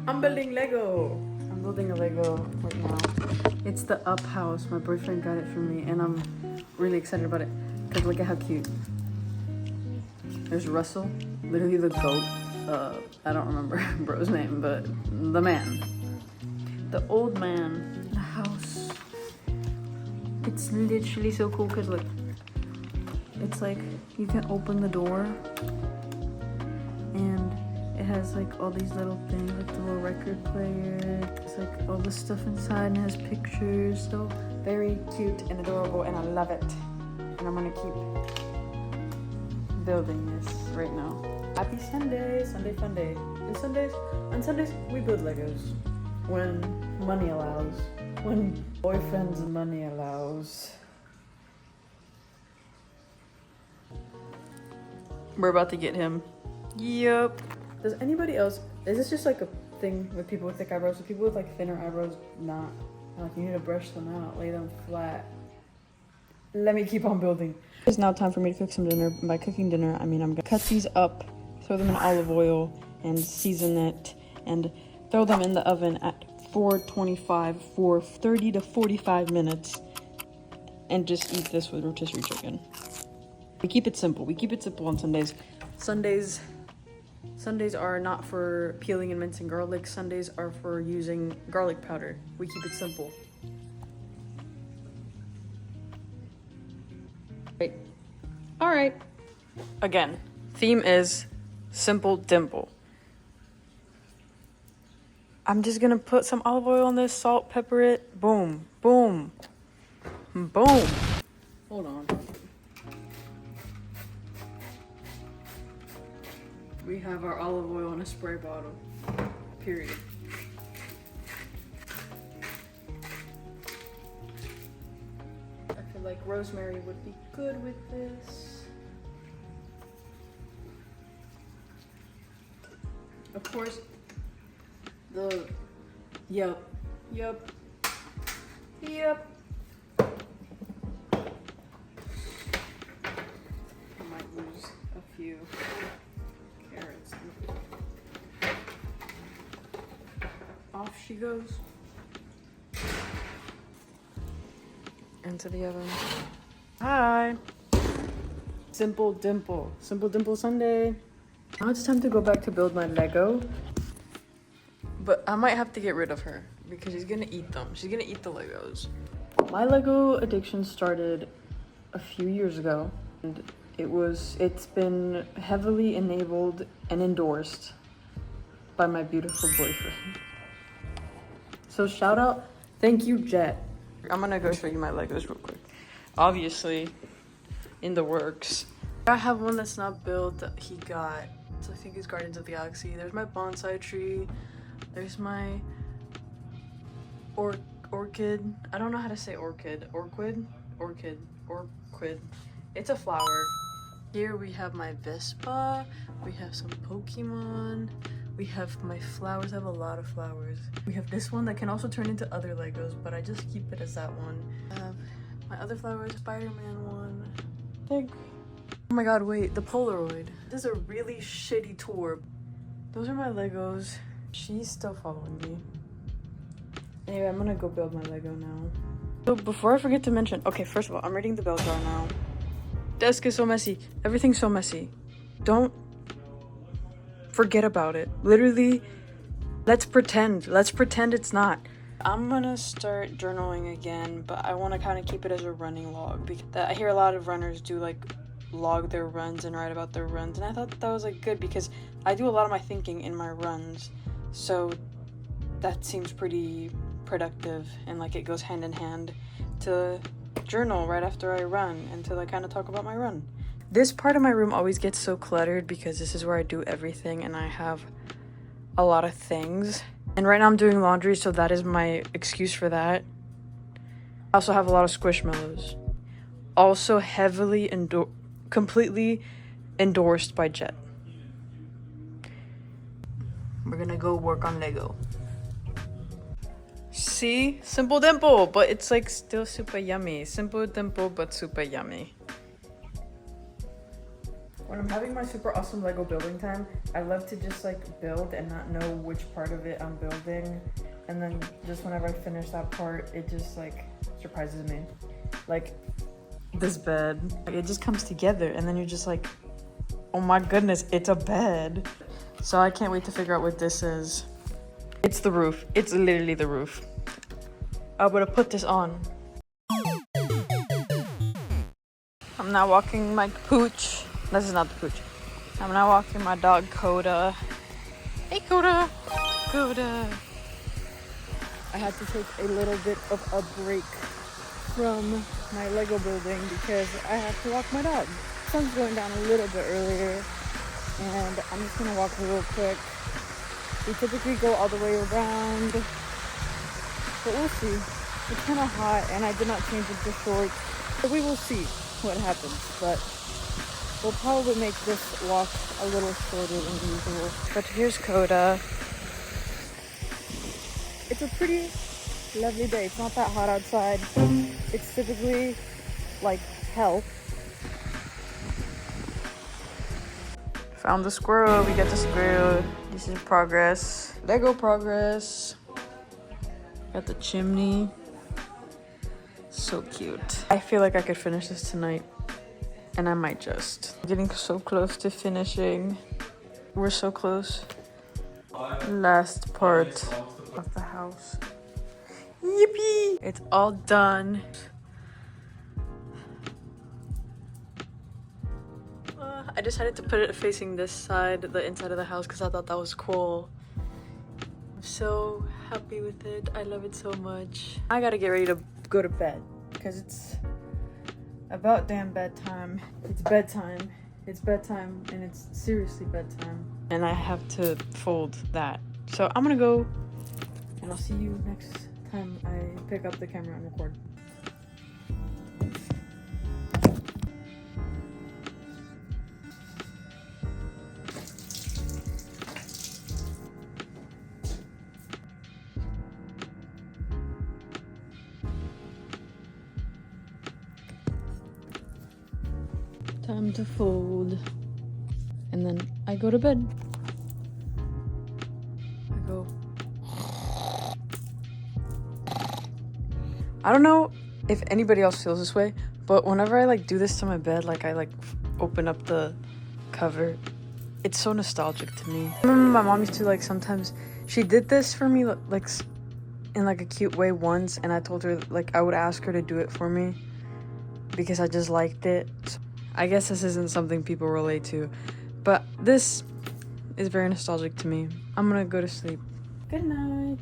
I'm building Lego. I'm building a Lego right now. It's the Up house. My boyfriend got it for me, and I'm really excited about it. Cause look at how cute. There's Russell, literally the goat. I don't remember bro's name, but the man. The old man in the house. It's literally so cool because look, it's like you can open the door and it has like all these little things, like the little record player. It's like all the stuff inside and it has pictures. So very cute and adorable, and I love it. And I'm gonna keep building this right now. Happy Sunday, Sunday fun day. And on Sundays we build Legos when money allows, when boyfriend's money allows. We're about to get him. Yup. Does anybody else, is this just like a thing with people with thick eyebrows? With people with like thinner eyebrows, not. Like you need to brush them out, lay them flat. Let me keep on building. It's now time for me to cook some dinner. And by cooking dinner, I mean I'm gonna cut these up, throw them in olive oil, and season it, and throw them in the oven at 425 for 30 to 45 minutes, and just eat this with rotisserie chicken. We keep it simple. We keep it simple on Sundays. Sundays are not for peeling and mincing garlic. Sundays are for using garlic powder. We keep it simple. Right. All right. Again, theme is simple dimple. I'm just gonna put some olive oil on this, salt, pepper it, boom, boom, boom. Hold on. We have our olive oil in a spray bottle, period. I feel like rosemary would be good with this. Of course, yep. I might lose a few carrots. Off she goes. Into the oven. Hi. Simple dimple Sunday. Now it's time to go back to build my Lego. But I might have to get rid of her because she's gonna eat them. She's gonna eat the Legos. My Lego addiction started a few years ago, and it's been heavily enabled and endorsed by my beautiful boyfriend. So shout out, thank you, Jet. I'm gonna go show you my Legos real quick. Obviously, in the works. I have one that's not built that he got. So I think it's Guardians of the Galaxy. There's my bonsai tree. There's my orchid. I don't know how to say orchid. Orchid. It's a flower. Here we have my Vespa. We have some Pokemon. We have my flowers. I have a lot of flowers. We have this one that can also turn into other Legos, but I just keep it as that one. I have my other flowers, Spider-Man one. Oh my god, wait, the Polaroid. This is a really shitty tour. Those are my Legos. She's still following me. Anyway, I'm gonna go build my Lego now. So before I forget to mention, okay, first of all, I'm reading the bell jar now. Desk is so messy. Everything's so messy. Don't forget about it. Literally, let's pretend it's not. I'm gonna start journaling again, but I want to kind of keep it as a running log because I hear a lot of runners do like log their runs and write about their runs, and I thought that was like good because I do a lot of my thinking in my runs, so that seems pretty productive, and like it goes hand in hand to journal right after I run and to like kind of talk about my run. This part of my room always gets so cluttered because this is where I do everything and I have a lot of things, and right now I'm doing laundry, so that is my excuse for that. I also have a lot of Squishmallows, also heavily completely endorsed by Jet. We're gonna go work on Lego. See? Simple dimple, but it's like still super yummy. Simple dimple, but super yummy. When I'm having my super awesome Lego building time, I love to just like build and not know which part of it I'm building. And then just whenever I finish that part, it just like surprises me. Like this bed, like, it just comes together and then you're just like, oh my goodness, it's a bed. So I can't wait to figure out what this is. It's the roof. It's literally the roof. I'm gonna put this on. I'm now walking my pooch. This is not the pooch. I'm now walking my dog Coda. Hey Coda! Coda! I had to take a little bit of a break from my Lego building because I have to walk my dog. The sun's going down a little bit earlier and I'm just gonna walk real quick. We typically go all the way around, but we'll see. It's kind of hot and I did not change into shorts, so we will see what happens, but we'll probably make this walk a little shorter than usual. But here's Coda. It's a pretty lovely day. It's not that hot outside. It's typically like hell. Found the squirrel. We got the squirrel. This is progress. Lego progress. Got the chimney. So cute. I feel like I could finish this tonight. And I might just. Getting so close to finishing. We're so close. Last part of the house. Yippee! It's all done. I decided to put it facing this side, the inside of the house, because I thought that was cool. I'm so happy with it. I love it so much. I gotta get ready to go to bed because it's about damn bedtime. It's bedtime. It's bedtime and it's seriously bedtime. And I have to fold that. So I'm gonna go and I'll see you next time I pick up the camera and record. Time to fold. And then I go to bed. I go. I don't know if anybody else feels this way, but whenever I like do this to my bed, like I like open up the cover, it's so nostalgic to me. I remember my mom used to like sometimes, she did this for me like in like a cute way once, and I told her like I would ask her to do it for me because I just liked it. So I guess this isn't something people relate to, but this is very nostalgic to me. I'm gonna go to sleep. Good night.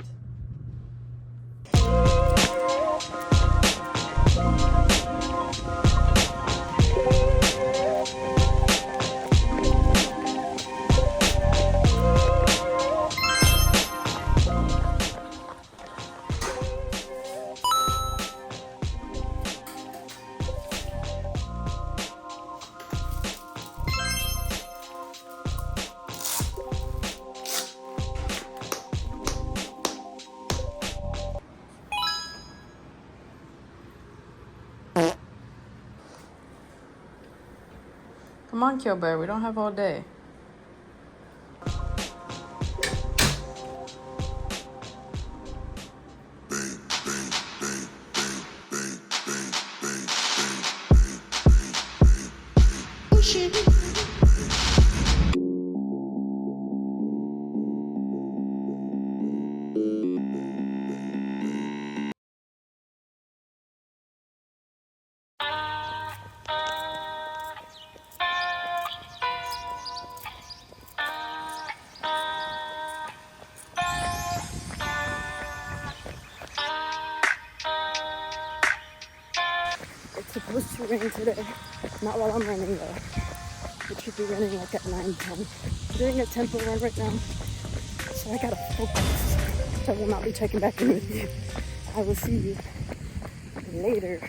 Come on, Kill Bear, we don't have all day. It's supposed to rain today. Not while I'm running though. It should be raining like at 9, 10. I'm doing a tempo run right now. So I gotta focus. So I will not be checking back in with you. I will see you later.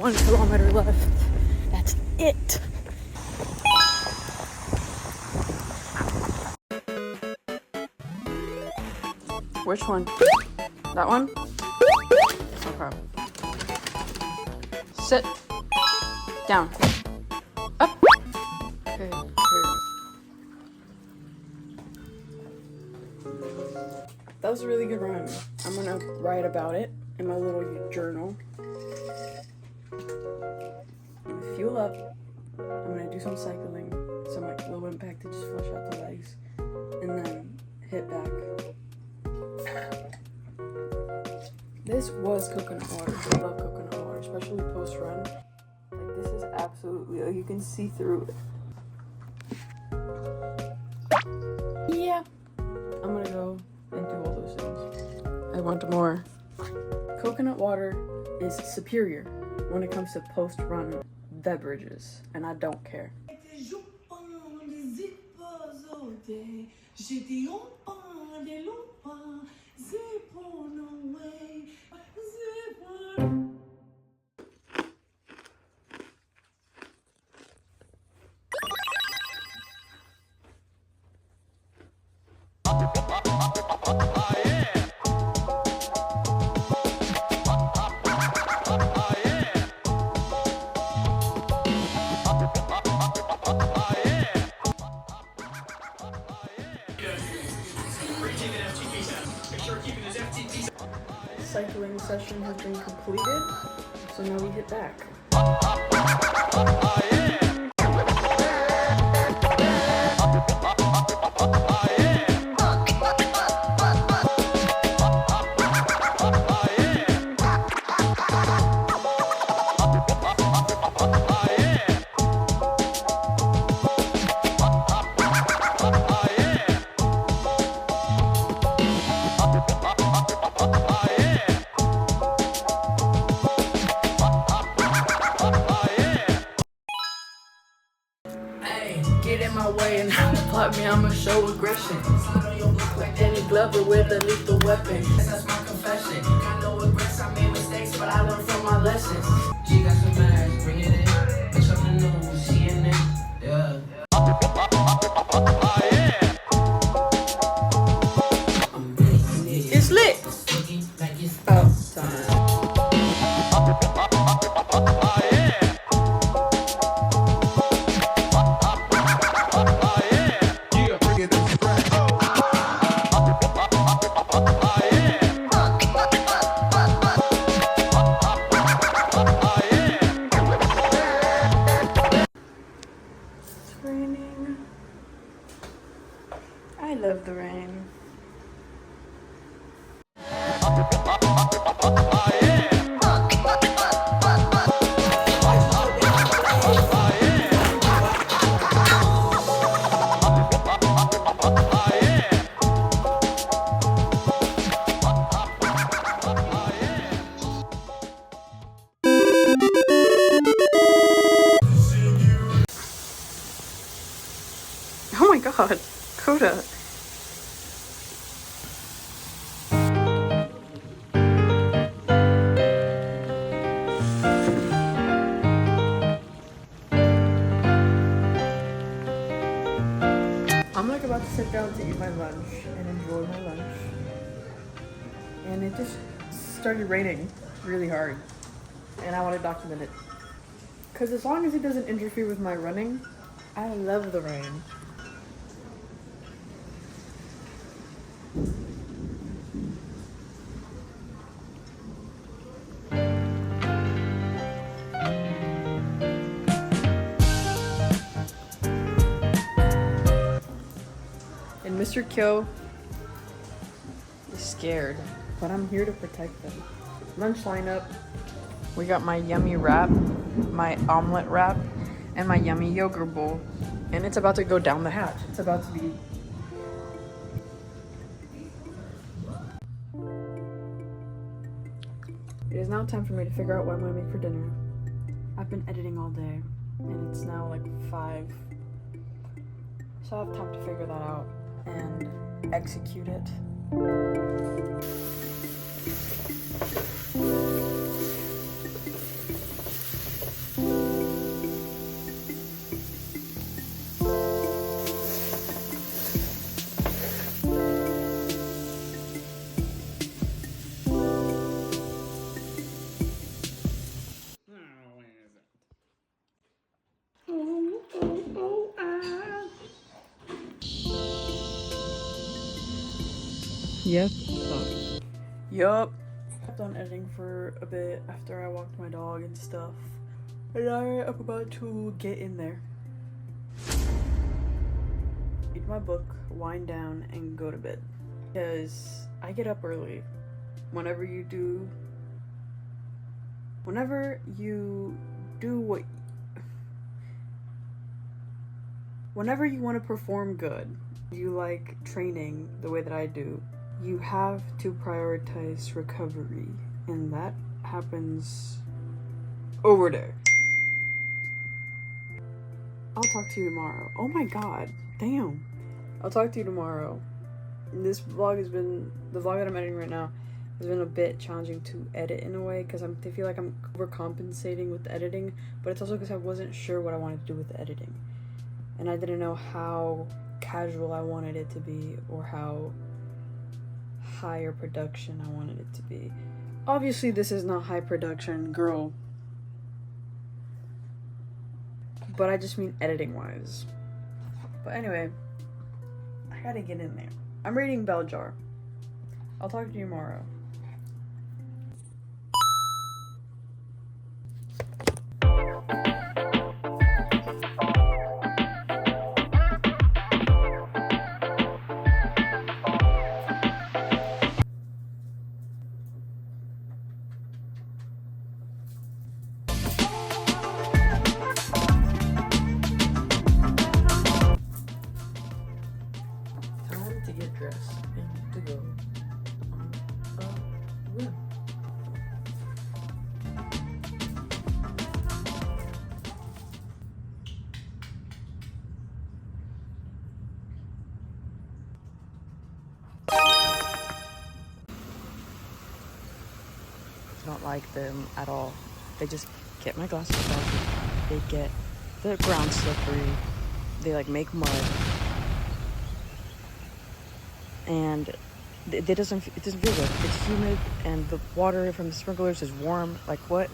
1 kilometer left. That's it. Which one? That one? Okay. Sit. Down. Up. Okay, here. That was a really good run. I'm gonna write about it in my little journal. I'm gonna fuel up. I'm gonna do some cycling, some like low impact to just flush out the legs, and then hit back. This was coconut water. I love coconut water, especially post run. Like this is absolutely, like you can see through it. Yeah, I'm gonna go and do all those things. I want more. Coconut water is superior when it comes to post run beverages, and I don't care. Cycling session has been completed, so now we hit back. Get in my way and plot me, I'ma show aggression. Danny Glover with a lethal weapon. That's my confession. I know regrets, I made mistakes, but I learned from my lessons. She got some bags, bring it in. Make something new, she in it. Yeah. It's lit. Oh, sorry. I love the rain. Oh my god, Coda. I'm like about to sit down to eat my lunch and enjoy my lunch. And it just started raining really hard. And I want to document it. Because as long as it doesn't interfere with my running, I love the rain. And Mr. Kyo is scared, but I'm here to protect them. Lunch lineup. We got my yummy wrap, my omelet wrap, and my yummy yogurt bowl. And it's about to go down the hatch. It's about to be... It is now time for me to figure out what I'm going to make for dinner. I've been editing all day, and it's now like 5. So I have time to figure that out and execute it. Yep. Yup. I kept on editing for a bit after I walked my dog and stuff. And I'm about to get in there. Read my book, wind down, and go to bed. Because I get up early. Whenever you do what... Whenever you want to perform good, you like training the way that I do, you have to prioritize recovery, and that happens over there. I'll talk to you tomorrow. Oh my god, damn. I'll talk to you tomorrow. The vlog that I'm editing right now has been a bit challenging to edit in a way, because I feel like I'm overcompensating with the editing, but it's also because I wasn't sure what I wanted to do with the editing. And I didn't know how casual I wanted it to be, or how higher production I wanted it to be. Obviously, this is not high production, girl. But I just mean editing-wise. But anyway, I gotta get in there. I'm reading Bell Jar. I'll talk to you tomorrow. Time to get dressed and to go on a run. Don't like them at all. They just get my glasses off. They get the ground slippery. They like make mud, and it doesn't feel good. It's humid, and the water from the sprinklers is warm. Like what?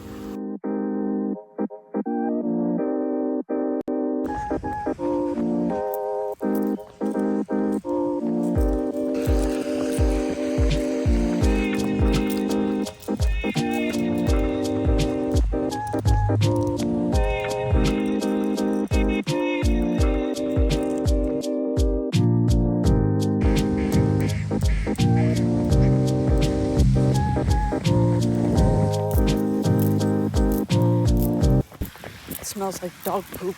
It smells like dog poop.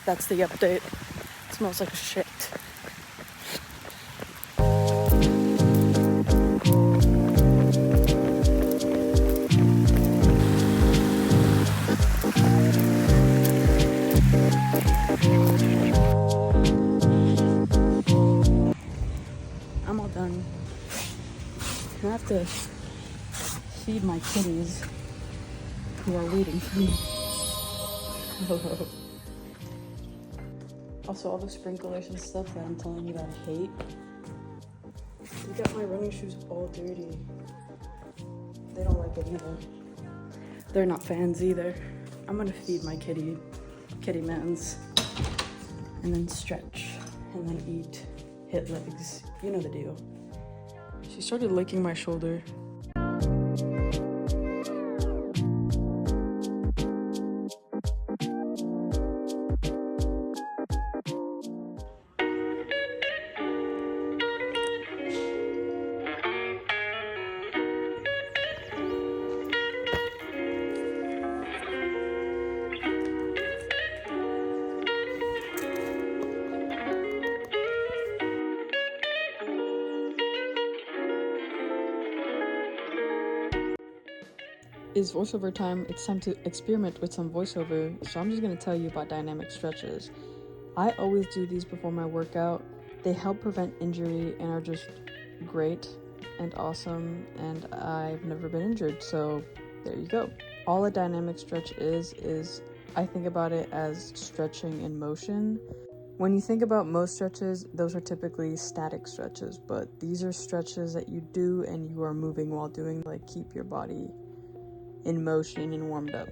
That's the update. It smells like shit. I'm all done. I have to feed my kitties who are waiting for me. Also, all the sprinklers and stuff that I'm telling you that I hate. You got my running shoes all dirty. They don't like it either. They're not fans either. I'm gonna feed my kitty mans, and then stretch, and then eat, hit legs. You know the deal. She started licking my shoulder. Is voiceover time. It's time to experiment with some voiceover, so I'm just going to tell you about dynamic stretches. I always do these before my workout. They help prevent injury and are just great and awesome, and I've never been injured, so there you go. All a dynamic stretch is I think about it as stretching in motion. When you think about most stretches, those are typically static stretches, but these are stretches that you do and you are moving while doing, like keep your body in motion and warmed up.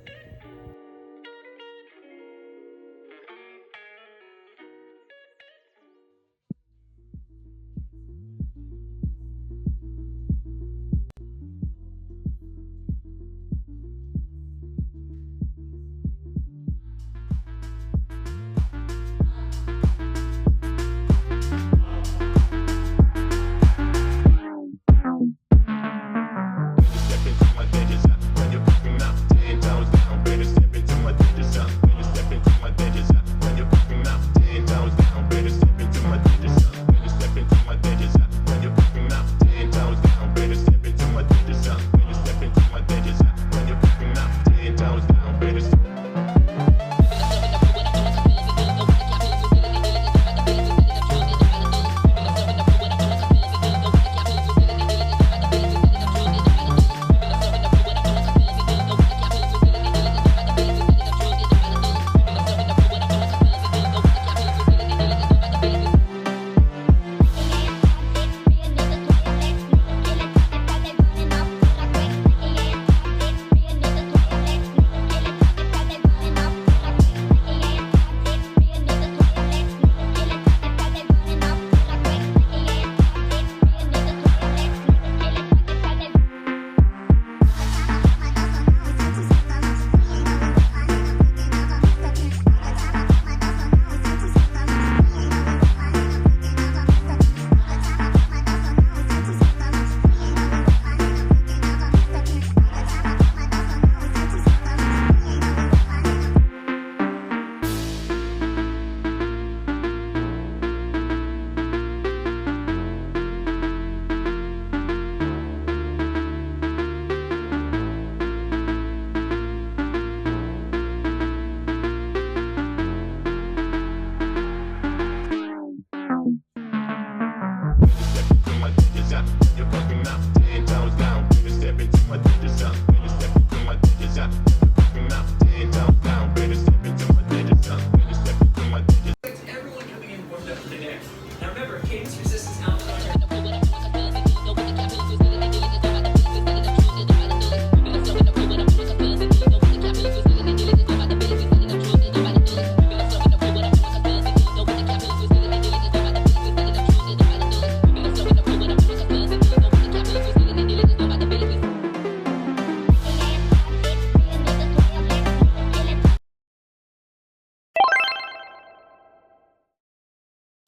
out, 10 toes down, better step into my digits up, better step into my digits up. Fucking out, 10 toes down, better step into my digits up, better step into my digits up. Everyone coming in warmed up for the day. Now remember, cadence resistance out.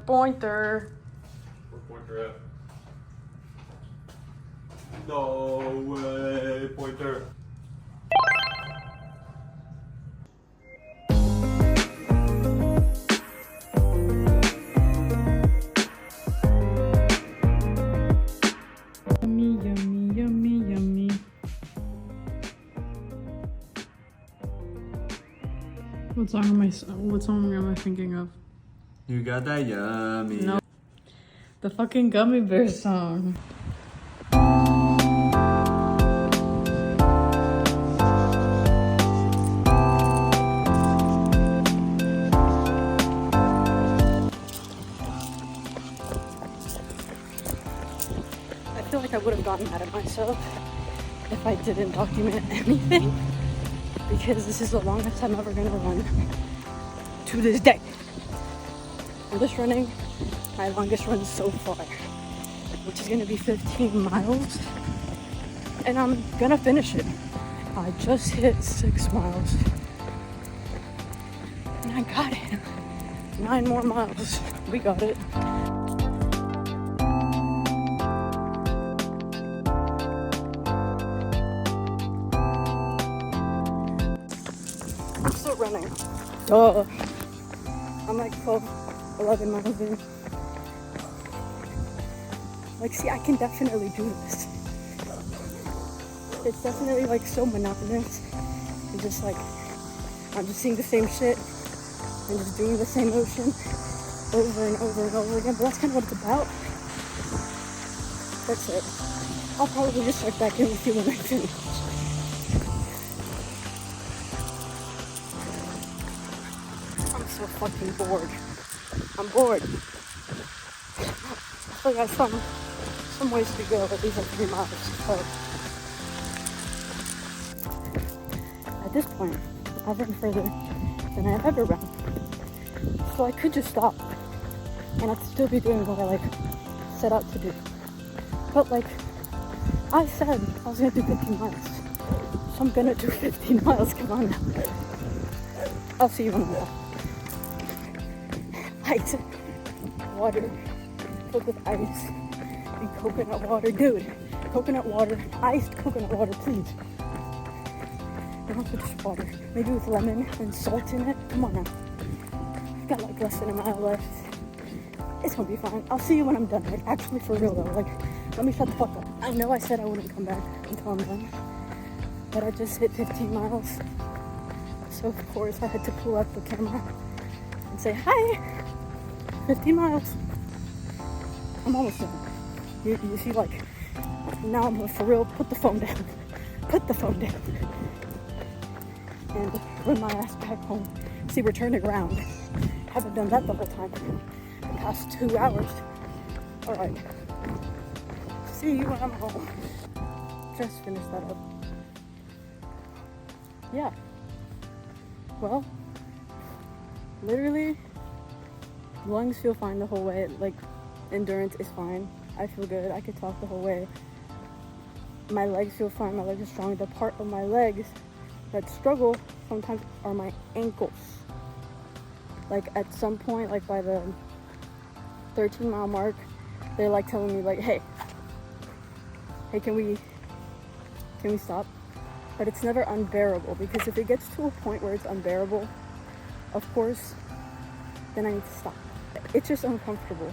Pointer. Where's Pointer at? No way, Pointer. Yummy, yummy, yummy, yummy. What song am I thinking of? You got that yummy. No. The fucking Gummy Bear song. I feel like I would have gotten mad at myself if I didn't document anything, because this is the longest I'm ever gonna run to this day. I'm just running my longest run so far, which is gonna be 15 miles, and I'm gonna finish it. I just hit 6 miles, and I got it. 9 more miles. We got it. I'm still running. Duh. I'm like 11 miles in. Like, see, I can definitely do this. It's definitely like so monotonous. And just like, I'm just seeing the same shit and just doing the same motion over and over and over again. But that's kind of what it's about. That's it. I'll probably just check back in with you when I finish. I'm so fucking bored. I'm bored. I still got some ways to go, at least like 3 miles. So at this point, I've run further than I've ever run. So I could just stop and I'd still be doing what I like set out to do. But like I said, I was gonna do 15 miles. So I'm gonna do 15 miles. Come on now. I'll see you when I'm done. Ice, water, filled with ice, and coconut water, dude. Coconut water, iced coconut water, please. And also just water, maybe with lemon and salt in it. Come on now. I've got like less than a mile left. It's gonna be fine. I'll see you when I'm done. Like actually for real though. Like let me shut the fuck up. I know I said I wouldn't come back until I'm done, but I just hit 15 miles. So of course I had to pull out the camera and say hi. 15 miles. I'm almost done. You see, like, now I'm for real. Put the phone down. Put the phone down. And run my ass back home. See, we're turning around. Haven't done that the whole time. The past 2 hours. Alright. See you when I'm home. Just finished that up. Yeah. Well, literally, lungs feel fine the whole way. Like, endurance is fine. I feel good. I could talk the whole way. My legs feel fine. My legs are strong. The part of my legs that struggle sometimes are my ankles. Like, at some point, like by the 13-mile mark, they're like telling me like, hey, can we stop? But it's never unbearable, because if it gets to a point where it's unbearable, of course, then I need to stop. It's just uncomfortable,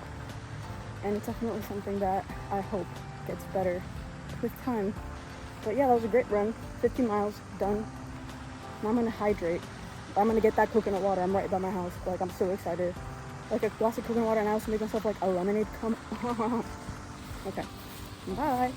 and it's definitely something that I hope gets better with time. But yeah, that was a great run. 50 miles done. Now I'm gonna hydrate. I'm gonna get that coconut water. I'm right by my house. Like, I'm so excited. Like a glass of coconut water, and I also make myself like a lemonade. Come on. Okay. Bye.